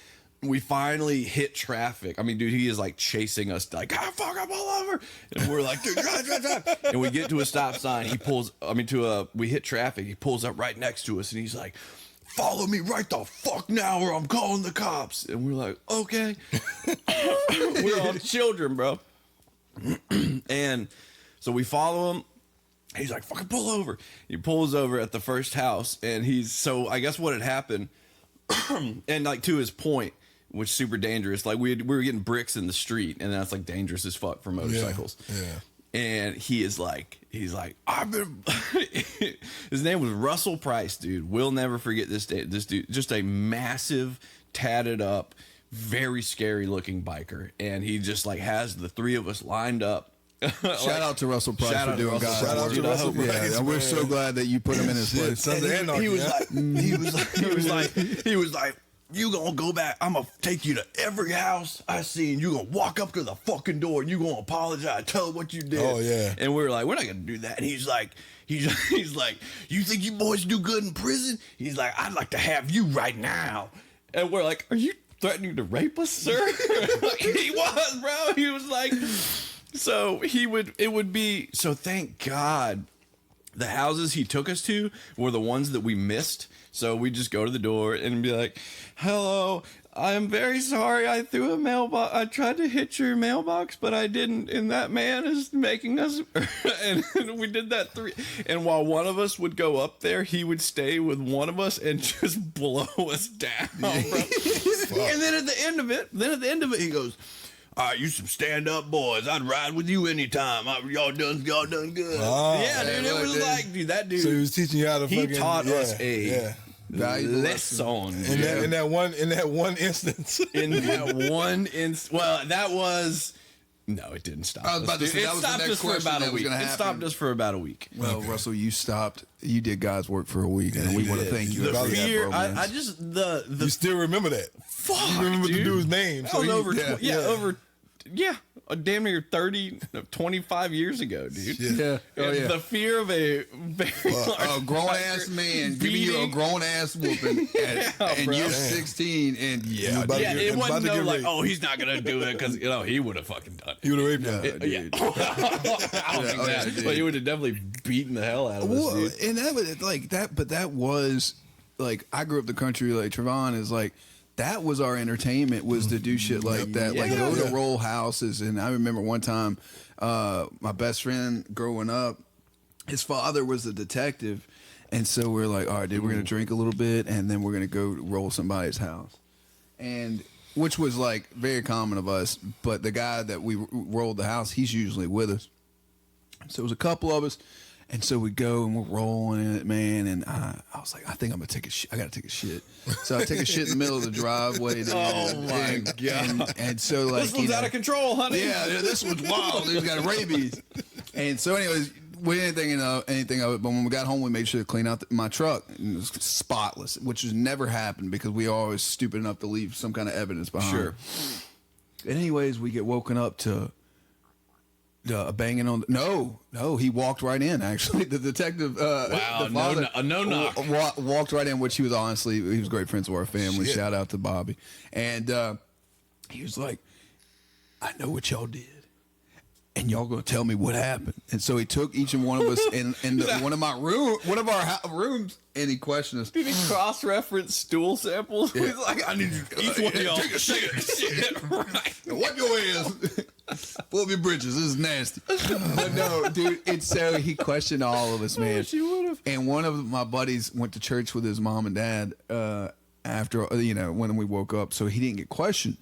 We finally hit traffic. I mean, dude, he is like chasing us, like, fuck, I'm all over. And we're like, dude, drive. And we get to a stop sign. We hit traffic. He pulls up right next to us, and he's like, follow me right the fuck now, or I'm calling the cops. And we're like, okay. We're all children, bro. And so we follow him. He's like, fucking pull over. He pulls over at the first house, and I guess what had happened, and like to his point, which is super dangerous, like we were getting bricks in the street, and that's like dangerous as fuck for motorcycles. Yeah. And he's like, I've been, his name was Russell Price, dude. We'll never forget this day. This dude, just a massive, tatted up, very scary looking biker, and he just like has the three of us lined up. Shout out to Russell Price Shout for out to doing Russell God's Shout out work. to Russell Price. Yeah, we're man. so glad that you put him in his Shit, place. Sons of Anarchy. He was huh? like, he was like, you gonna go back? I'm gonna take you to every house I see, and you gonna walk up to the fucking door, and you gonna apologize, tell her what you did. Oh, yeah. And we were like, we're not gonna do that. And he's like, he's like, you think you boys do good in prison? He's like, I'd like to have you right now. And we're like, are you threatening to rape us, sir? He was, bro. He was like, so it would be, so thank God the houses he took us to were the ones that we missed. So we just go to the door and be like, hello, I'm very sorry. I threw a mailbox. I tried to hit your mailbox, but I didn't. And that man is making us. And we did that And while one of us would go up there, he would stay with one of us and just blow us down. Bro. And then at the end of it, he goes, all right, you some stand-up boys. I'd ride with you anytime. Y'all done good. Oh, yeah, dude, it was like, dude, that dude. So he was teaching you how to He fucking taught us a yeah. Valuable lesson. In that one instance. Well, that was. No, it didn't stop. I was about to say, It that was the stopped next us for question about that a was week. gonna It stopped happen. us for about a week. Well, Russell, you did God's work for a week, and we want to thank you. The for that, fear, bromance. I just the You still remember that? fuck. You remember dude. the dude's name? That was over. yeah. Damn near 25 years ago, dude. Shit. Yeah. Oh, yeah. The fear of a very large A grown ass biker man giving you a beating- grown ass whooping and bro. you're Damn. 16, and You about to Yeah, get- it about wasn't to no get like, raped. oh, he's not gonna do it because he would have fucking done it. He would have raped you. Yeah, dude. I don't think that. dude. But he would have definitely beaten the hell out of us, Well, dude. and that was like that, but that was like I grew up the country. Like Trevon is like that was our entertainment was to do shit like that, like go to roll houses. And I remember one time, my best friend growing up, his father was a detective, and so we're like, all right, dude, we're gonna drink a little bit, and then we're gonna go roll somebody's house, and which was like very common of us. But the guy that we rolled the house, he's usually with us. So it was a couple of us. And so we go and we're rolling in it, man. And I was like, I think I'm gonna take a shit. I gotta take a shit. So I take a shit in the middle of the driveway. Dude. Oh my God. And so like, This one's out of control, honey. yeah, this was wild. He's got rabies. And so, anyways, we didn't think anything of it. But when we got home, we made sure to clean out my truck. And it was spotless, which has never happened because we are always stupid enough to leave some kind of evidence behind. Sure. And anyways, we get woken up to banging on. No, he walked right in. Actually, the detective. Wow, the father, no knock. walked right in, which he was honestly, he was great friends with our family. Shit. Shout out to Bobby. And he was like, I know what y'all did, and y'all gonna tell me what happened. And so he took each and one of us in one of our rooms, and he questioned us. Did he cross-reference stool samples? He's like, I need each one of y'all take a shit. right. Wipe your ass. Pull up your bridges. This is nasty. But no, dude, it's so he questioned all of us, man. She would have. And one of my buddies went to church with his mom and dad after, when we woke up. So he didn't get questioned.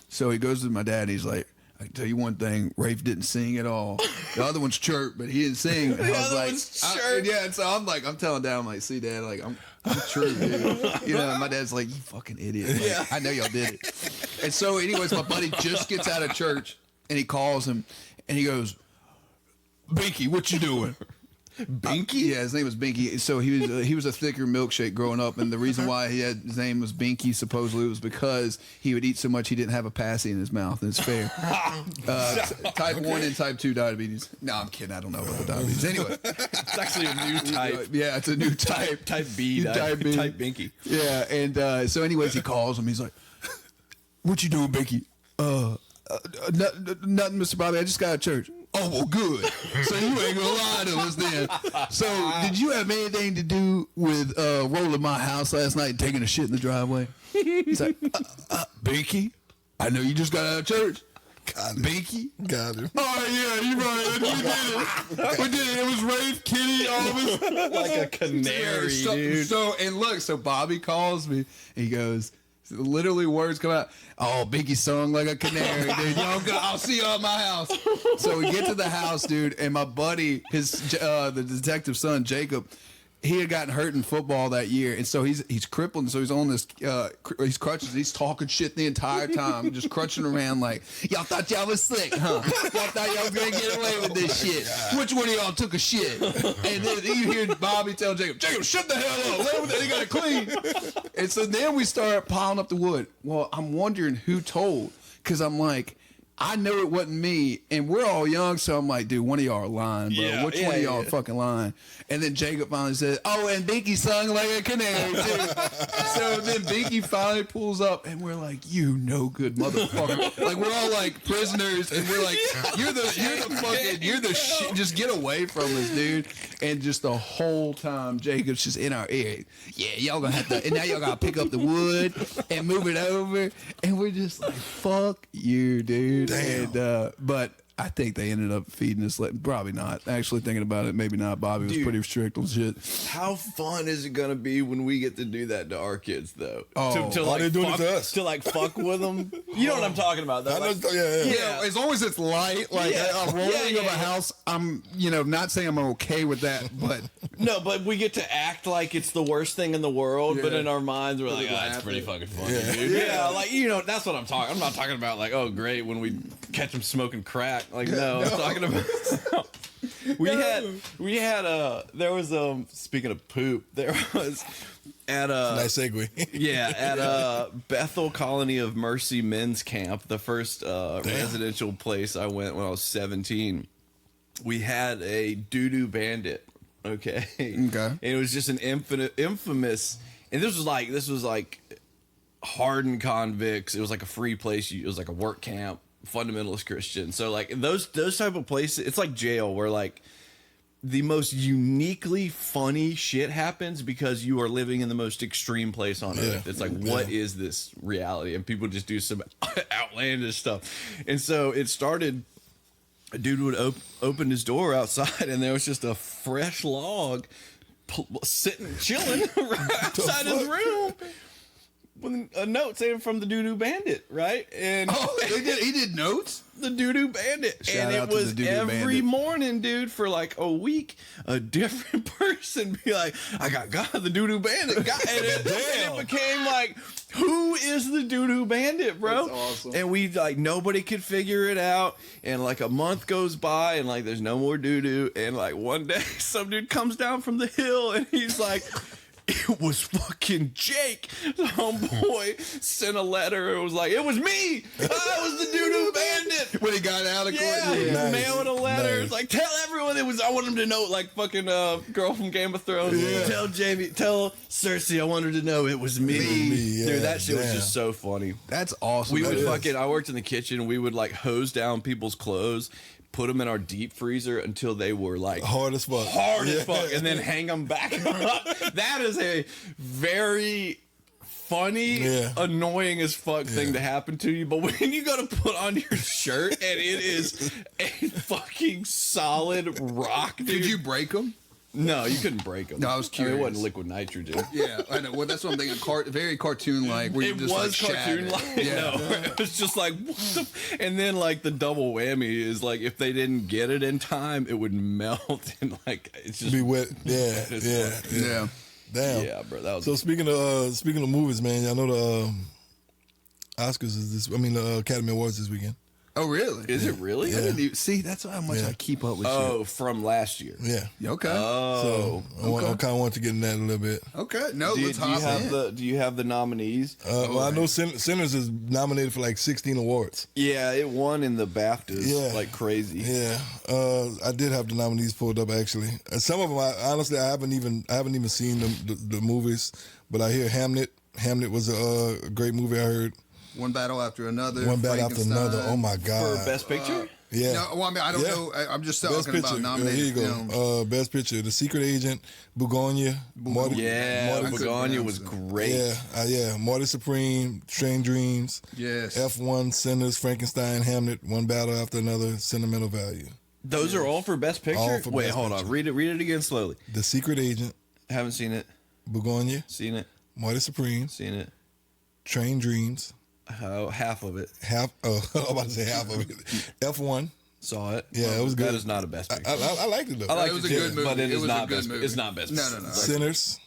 So he goes to my dad and he's like, I can tell you one thing, Rafe didn't sing at all. The other one's chirp, but he didn't sing. And I was other like, one's chirp. yeah, so I'm telling Dad, I'm like, see, Dad, like, I'm true, dude. And my dad's like, you fucking idiot. Like, I know y'all did it. And so, anyways, my buddy just gets out of church and he calls him and he goes, Binky, what you doing? Binky? Yeah, his name was Binky. So he was a thicker milkshake growing up, and the reason why his name was Binky supposedly was because he would eat so much he didn't have a passy in his mouth, and it's fair. Type 1 and type 2 diabetes. No, I'm kidding. I don't know about the diabetes. Anyway, It's actually a new type. yeah, it's a new type. Type B. Type B. Type Binky. Yeah, and so anyways, he calls him. He's like, "What you doing, Binky?" Nothing, Mr. Bobby. I just got out of church. Oh, well, good. So you ain't gonna lie to us then. So did you have anything to do with rolling my house last night and taking a shit in the driveway? He's like, Binky, I know you just got out of church. Got it. Binky? Got it. Oh, yeah, you're right. We did it. We did it. It was Rafe, Kitty, all of us. Like a canary, dude. So, and look, so Bobby calls me. He goes, literally words come out. Oh, Binky sung like a canary, dude. I'll see you at my house. So we get to the house, dude, and my buddy, the detective's son, Jacob, he had gotten hurt in football that year, and so he's crippled, and so he's on this he's crutches. He's talking shit the entire time, just crutching around like, y'all thought y'all was slick, huh? Y'all thought y'all was gonna get away with this shit. Which one of y'all took a shit? And then you hear Bobby tell Jacob, shut the hell up. Let everything you gotta clean. And so then we start piling up the wood. Well, I'm wondering who told, because I'm like, I know it wasn't me, and we're all young, so I'm like, dude, one of y'all are lying, bro. Yeah, Which one of y'all are fucking lying? And then Jacob finally says, oh, and Binky sung like a canary, too. So then Binky finally pulls up, and we're like, you no good motherfucker. Like, we're all like prisoners, and we're like, you're the shit. Just get away from us, dude. And just the whole time, Jacob's just in our ear. Yeah, y'all gonna have to, and now y'all gotta pick up the wood and move it over. And we're just like, fuck you, dude. Damn. And, but I think they ended up feeding us. Probably not. Actually, thinking about it, maybe not. Bobby was pretty strict on shit. How fun is it gonna be when we get to do that to our kids, though? Oh, to they're doing it to us. To like fuck with them. You know what I'm talking about, though. I know, Like, yeah. Yeah, as long as it's light, like a rolling of a house, I'm, not saying I'm okay with that, but no, but we get to act like it's the worst thing in the world, but Yeah. in our minds we're like, oh, it's pretty fucking funny, dude. Yeah, like that's what I'm talking. I'm not talking about like, oh, great, when we catch them smoking crack. Like, no. I'm talking about. We had there was speaking of poop, there was at Nice segue. yeah, at Bethel Colony of Mercy Men's Camp, the first residential place I went when I was 17. We had a doo-doo bandit. Okay. And it was just an infamous, and this was like hardened convicts. It was like a free place. It was like a work camp, fundamentalist Christian. So like those type of places, it's like jail where like the most uniquely funny shit happens because you are living in the most extreme place on earth. It's like, what is this reality? And people just do some outlandish stuff. And so it started, a dude would open his door outside and there was just a fresh log sitting, chilling right outside his room with a note saying from the Doo-Doo Bandit, right? And he did notes? The Doo-Doo Bandit. Shout and out it to was the Doo-Doo every Bandit. morning, dude, for like a week, a different person be like, I got God, the Doo-Doo Bandit. And it became like, who is the Doo-Doo Bandit, bro? That's awesome. And we like, nobody could figure it out. And like a month goes by and like, there's no more doo-doo. And like one day some dude comes down from the hill and he's like, it was fucking Jake. The homeboy sent a letter. It was like, it was me. I was the Doo-Doo Bandit. When he got out of court? Yeah, Nice. mailing a letter. Nice. It's like, tell everyone it was. I want him to know, like fucking girl from Game of Thrones. Yeah. Tell Cersei I wanted to know it was me. Yeah, Dude, that shit was damn. just so funny. That's awesome. We That would is. fucking. I worked in the kitchen. We would like hose down people's clothes, put them in our deep freezer until they were like Hard as fuck. as fuck, and then hang them back up. That is a very funny, annoying as fuck thing to happen to you. But when you go to put on your shirt and it is a fucking solid rock, dude. Did you break them? No, you couldn't break them. No, I was it curious. wasn't liquid nitrogen. Yeah, I know. Well, that's what I'm thinking. Very cartoon-like. Where you It just, was like, cartoon like. shatter. Yeah. No, it was just like, what the and then like the double whammy is like if they didn't get it in time, it would melt and like it's just Be wet. Yeah, as yeah, fuck. Yeah. Damn. Yeah, bro. That was So speaking of movies, man, I know the Oscars is this. I mean, the Academy Awards this weekend. Oh, really? Is it really? I didn't even, see, that's how much I keep up with Oh, from last year. Yeah. you. Okay. Oh. So I kind of want to get in that a little bit. Okay. No, Do you, let's do you hop have in. do you have the nominees? Well, I know Sinners is nominated for like 16 awards. Yeah, it won in the BAFTAs Yeah. like crazy. Yeah, I did have the nominees pulled up actually. Some of them, I haven't even seen the movies, but I hear Hamlet. Hamlet was a great movie. I heard One battle after another. one bad after another. Frankenstein. Oh my For god! Best Picture? Yeah. No, well, I mean, I don't Yeah. know. I'm just Best talking picture. about nominated Here you films. go. Best picture: The Secret Agent, Begonia, Marty. Yeah, Marty, Begonia was pronounce great. yeah. Marty Supreme, Strange Dreams. Yes. F1, Sinners, Frankenstein, Hamlet, One Battle After Another, Sentimental Value. Those are all for Best Picture? All for Wait, Best hold Picture. on. Read it again slowly. The Secret Agent, Haven't seen it. Begonia, Seen it. Marty Supreme, Seen it. Train Dreams, Half of it. I'm about to say half of it. F1, Saw it. Yeah, it was good. That is not a best picture. I liked it though. I liked It was it a too, good movie. but it It is was a not good best. movie. It's not best. No, no, no. Sinners,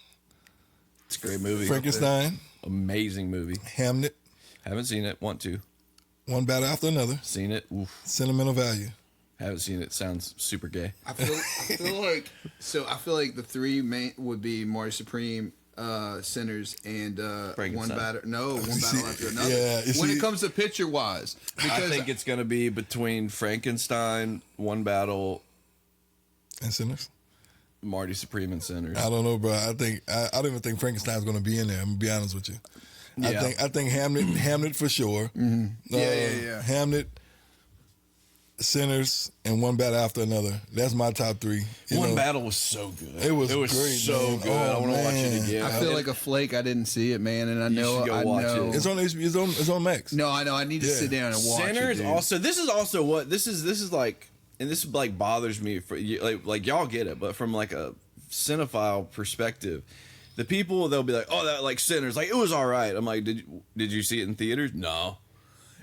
It's a great movie. Frankenstein, Amazing movie. Hamnet, Haven't seen it. Want to. One Battle After Another, Seen it. Oof. Sentimental Value. Haven't seen it. Sounds super gay. I feel like the three main would be Marty Supreme, Sinners, and One Frankenstein. Battle. No, One Battle After Another. Yeah, you when see- it comes to picture wise, I think it's going to be between Frankenstein, One Battle, And Sinners. Marty Supreme, and Sinners. I don't know, bro. I don't even think Frankenstein's going to be in there. I'm gonna be honest with you. Yeah. I think Hamnet for sure. Yeah. Hamnet, Sinners, and One Battle After Another. That's my top three. You One know, Battle was so good. It was great, so man. good. Oh, I want to watch man. it again. I feel like a flake. I didn't see it, man, and I know. should go I watch know. it. It's on HBO. It's on Max. No, I know. I need to Yeah. sit down and watch Sinners it. Dude. also. This is also what this is like, and this like bothers me for like y'all get it, but from like a cinephile perspective, the people they'll be like, oh, that like Sinners, like it was all right. I'm like, did you see it in theaters? No.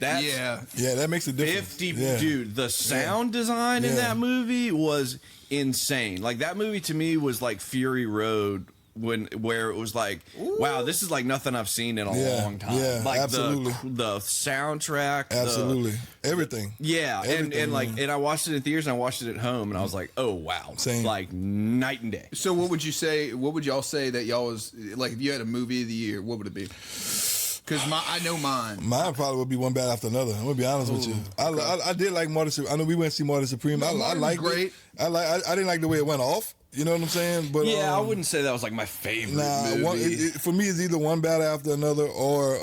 That's Yeah. Yeah, that makes a difference. 50 Yeah. dude, the sound design in Yeah. that movie was insane. Like that movie to me was like Fury Road where it was like, wow, this is like nothing I've seen in a Yeah, long time. yeah, Like absolutely. the soundtrack, Absolutely. Everything. yeah, Everything, and like man. and I watched it in theaters and I watched it at home and I was like, oh wow, Same. like night and day. So what would you say? What would y'all say that y'all was like? If you had a movie of the year, what would it be? Because I know mine. Mine probably would be One Battle After Another. I'm gonna be honest with you. I did like Marty Supreme. I know we went to see Marty Supreme. I Marty was liked great. it. I didn't like the way it went off. You know what I'm saying? But Yeah, I wouldn't say that was like my favorite movie. for me, it's either One Battle After Another or.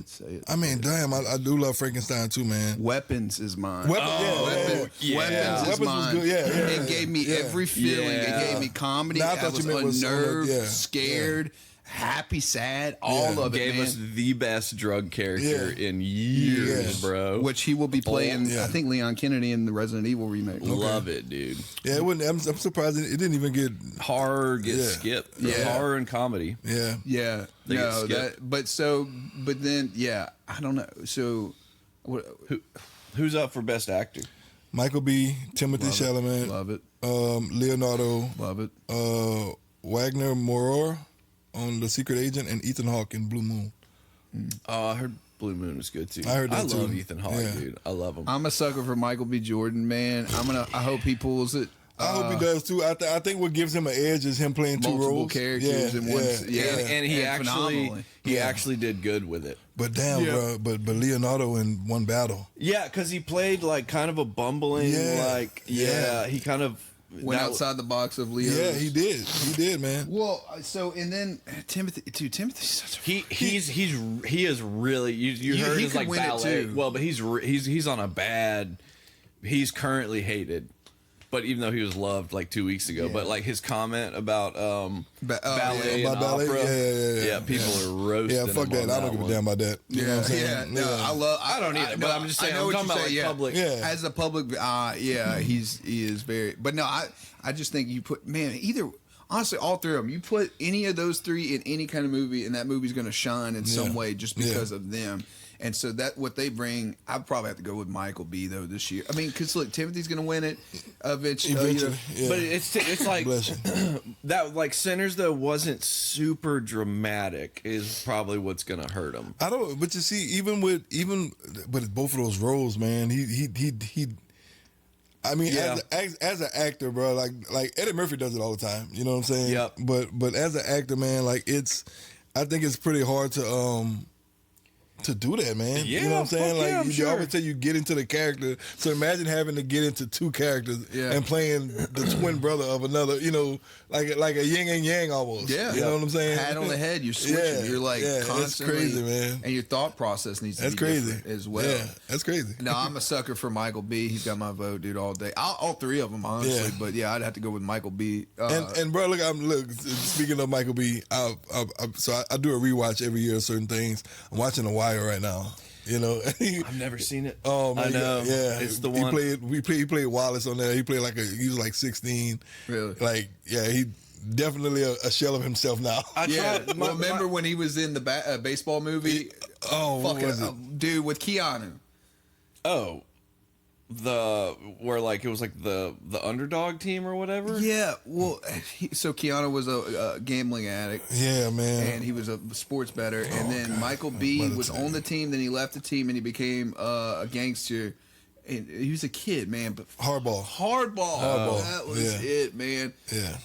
Say it. I mean, damn, I do love Frankenstein too, man. Weapons is mine. Weapons, Weapons is Weapons was mine. good. Yeah, yeah. It gave me every feeling. Yeah. It gave me comedy. Nah, I I thought was you meant was unnerved, yeah, scared, happy, sad, all of it, Gave man. us the best drug character Yeah. in years, Yeah. bro. Which he will be playing, yeah. I think, Leon Kennedy in the Resident Evil remake. Love it, dude. Yeah, it wouldn't. I'm surprised it didn't even get. Horror gets Yeah. skipped. Yeah. Horror and comedy. Yeah, Yeah, They get no, skipped. but then, yeah, I don't know. So, what? Who's up for best actor? Michael B, Timothy Chalamet, Love it, Leonardo, love it. Wagner Moore on The Secret Agent, and Ethan Hawke in Blue Moon. Oh, I heard Blue Moon was good too. I heard that I love too. Ethan Hawke, Yeah. dude. I love him. I'm a sucker for Michael B. Jordan, man. I hope he pulls it. I hope he does too. I think what gives him an edge is him playing two Multiple roles. characters in one. Yeah, and he phenomenally. actually did good with it. But damn, bro. But Leonardo in One Battle. Yeah, because he played like kind of a bumbling, Yeah. he kind of Went that- outside the box of Leo. Yeah, he did. He did, man. Well, so and then Timothy's such a he is really you heard he his could like win it, ballet. too. Well, but he's on a bad. He's currently hated. But even though he was loved like 2 weeks ago, but like his comment about ballet yeah. and About ballet? opera, Yeah. people are roasting. Yeah, fuck him that. on I don't give a one. damn about that. You know what I'm saying? I don't either, but I'm just saying, I'm talking about, like, public. Yeah. As a public, he is very. But no, I just think you put either. Honestly, all three of them. You put any of those three in any kind of movie, and that movie's going to shine in some way just because of them. And so that what they bring, I'd probably have to go with Michael B. though this year. I mean, because look, Timothy's going to win it eventually. Yeah. But it's like Bless you. that. Like Sinners though wasn't super dramatic. Is probably what's gonna hurt him. I don't. But you see, but both of those roles, man, he. I mean, Yeah. as an actor, bro, like Eddie Murphy does it all the time. You know what I'm saying? Yep. But as an actor, man, like I think it's pretty hard to do that, man. You know what I'm saying? fuck yeah, Like I'm you sure. always say you get into the character. So imagine having to get into two characters and playing the twin brother of another, like a yin and yang almost. Yeah. You know what I'm saying? Hat on the head, you're switching. Yeah, You're like yeah, that's constantly, crazy, man. And your thought process needs to That's be crazy different as well. Yeah, that's crazy. No, I'm a sucker for Michael B. He's got my vote, dude, all day. All three of them, honestly. Yeah. But yeah, I'd have to go with Michael B. And bro, look. Speaking of Michael B, I do a rewatch every year of certain things. I'm watching The Wire right now. I've never seen it. Oh man, I know. yeah, It's the one. He played Wallace on there. He played he was like 16. Really? Like, yeah, he definitely a shell of himself now. yeah, remember when he was in the baseball movie? Oh, what was it? Dude, with Keanu. Oh, where like it was like the underdog team or whatever. Yeah, well, so Keanu was a gambling addict. Yeah, man. And he was a sports bettor. And then Michael B was on the team. Then he left the team and he became a gangster. And he was a kid, man. But Hardball. That was it, man. Yeah.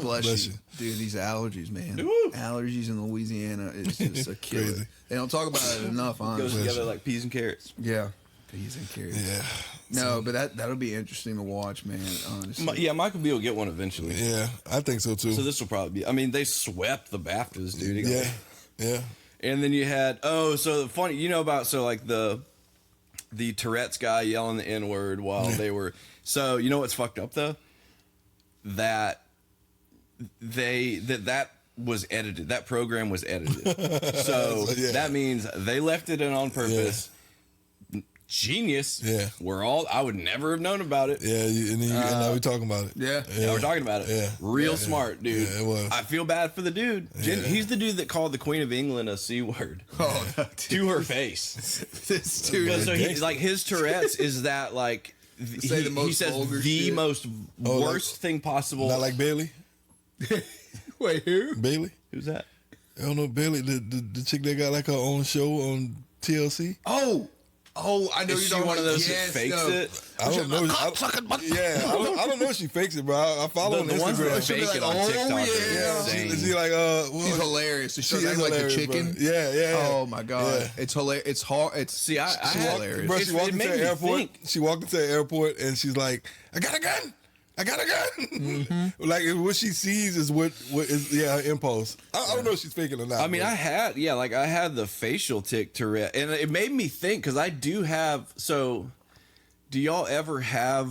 Bless you. Dude, these allergies, man. Woo. Allergies in Louisiana is just a killer. Crazy. They don't talk about it enough, Goes honestly. together like peas and carrots. Yeah. Peas and carrots. Yeah. No, but that'll be interesting to watch, man, honestly. Yeah, Michael B will get one eventually. Yeah, I think so too. So this will probably be. I mean, they swept the BAFTAs, dude. He got- Yeah. Yeah. And then you had so funny, about like the Tourette's guy yelling the N-word while they were. So you know what's fucked up though? That was edited. That program was edited. So yeah. that means they left it in on purpose. Genius. Yeah. I would never have known about it. Yeah, and now we're talking about it. Yeah. Yeah, we're talking about it. Yeah. Real smart, dude. Yeah, it was. I feel bad for the dude. He's the dude that called the Queen of England a C word to her face. This dude. So he's like his Tourette's is that like Say the most he says vulgar the shit. most worst thing possible. Not like Bailey. Wait, who? Bailey. Who's that? I don't know Bailey, the chick that got like her own show on TLC. Oh, I know Is you're she talking one of about. those Yes, that fakes no. it? I don't know. I don't know if she fakes it, bro. I follow on The ones that Instagram. fake it on oh, TikTok yeah. are insane. She like She's hilarious. She She starts is acting like the hilarious, chicken. bro. Yeah. Oh my god, Yeah. it's hilarious. It's hard. It's See, I she's had- hilarious. Bro, It she walked into made the me airport. think. She walked into the airport and she's like, "I got a gun. I got a gun." Mm-hmm. Like what she sees is what is her impulse. I don't know if she's faking or not. I mean, but- I had the facial tic Tourette, and it made me think because I do have. So, do y'all ever have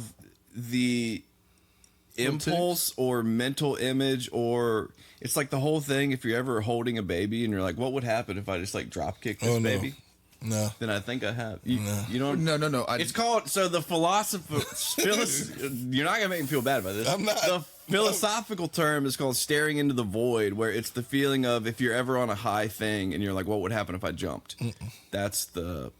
the impulse or mental image, or it's like the whole thing? If you're ever holding a baby and you're like, "What would happen if I just like drop kick this Oh, no. baby?" No. Then I think I have. You know? No. It's called the philosopher. You're not gonna make me feel bad about this. I'm not. The philosophical term is called staring into the void, where it's the feeling of if you're ever on a high thing and you're like, what would happen if I jumped? That's the.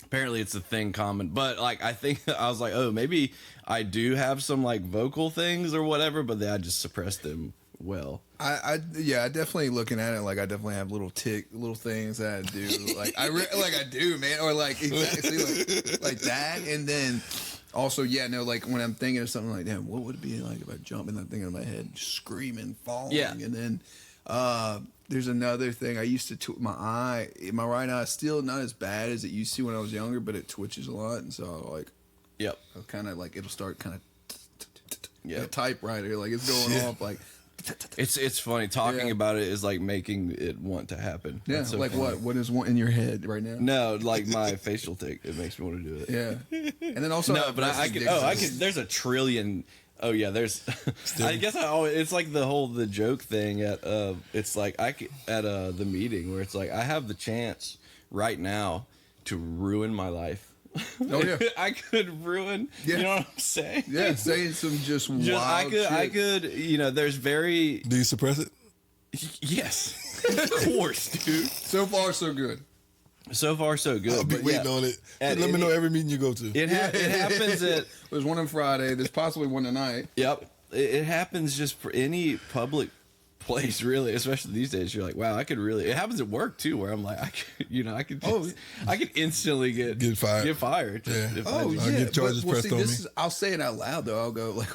Apparently, it's a thing common, but like I think I was like, oh, maybe I do have some like vocal things or whatever, but then I just suppressed them well. I definitely looking at it like I definitely have little things that I do like I do, man, or like exactly like that, and then also like when I'm thinking of something like that, what would it be like if I jump and I'm thinking in my head screaming, falling, and then there's another thing I used to my right eye is still not as bad as it used to when I was younger, but it twitches a lot, and so like Yep. I'll kind of like it'll start kind of Yeah. typewriter like it's going off like. It's funny talking Yeah. about it is like making it want to happen. Yeah, That's so like funny. what is one in your head right now? No, like my facial tic. It makes me want to do it. Yeah, and then also No, but I could. Oh, I could. There's a trillion. Oh yeah, there's. I guess it's like the joke thing at it's like I could, at the meeting where it's like I have the chance right now to ruin my life. Oh yeah, I could ruin. Yeah. You know what I'm saying? yeah, saying some just wild I shit. could. There's very. Do you suppress it? Yes, of course, dude. So far, so good. So far, so good. I'll be but waiting yeah. on it. And Let me know every meeting you go to. It happens at. There's one on Friday. There's possibly one tonight. Yep. It happens just for any public place, really, especially these days. You're like, wow, I could really. It happens at work too, where I'm like, I could instantly get fired. Get fired. Yeah. if I Oh just- yeah, get charges but, pressed on me. I'll say it out loud though. I'll go like,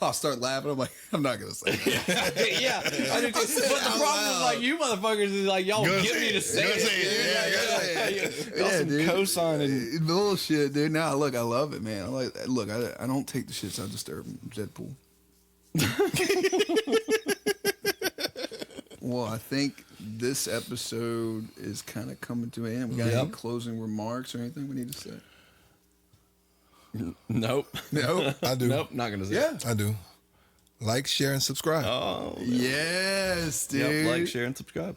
I'll start laughing. I'm like, I'm not gonna say it. yeah. I do too. But say it the out problem is loud. like you motherfuckers is like y'all Go get say me it. to say Go it. say it. dude. Yeah, Like, go say y'all Yeah, some dude. cosigning. Bullshit, dude. Nah, look, I love it, man. I don't take the shit sound disturbing. Deadpool. Well, I think this episode is kind of coming to an end. We got any Yep. closing remarks or anything we need to say? Nope. No. I do. Nope. Not gonna say. Yeah. I do. Like, share, and subscribe. Oh. Yes, dude. Yep. Like, share, and subscribe.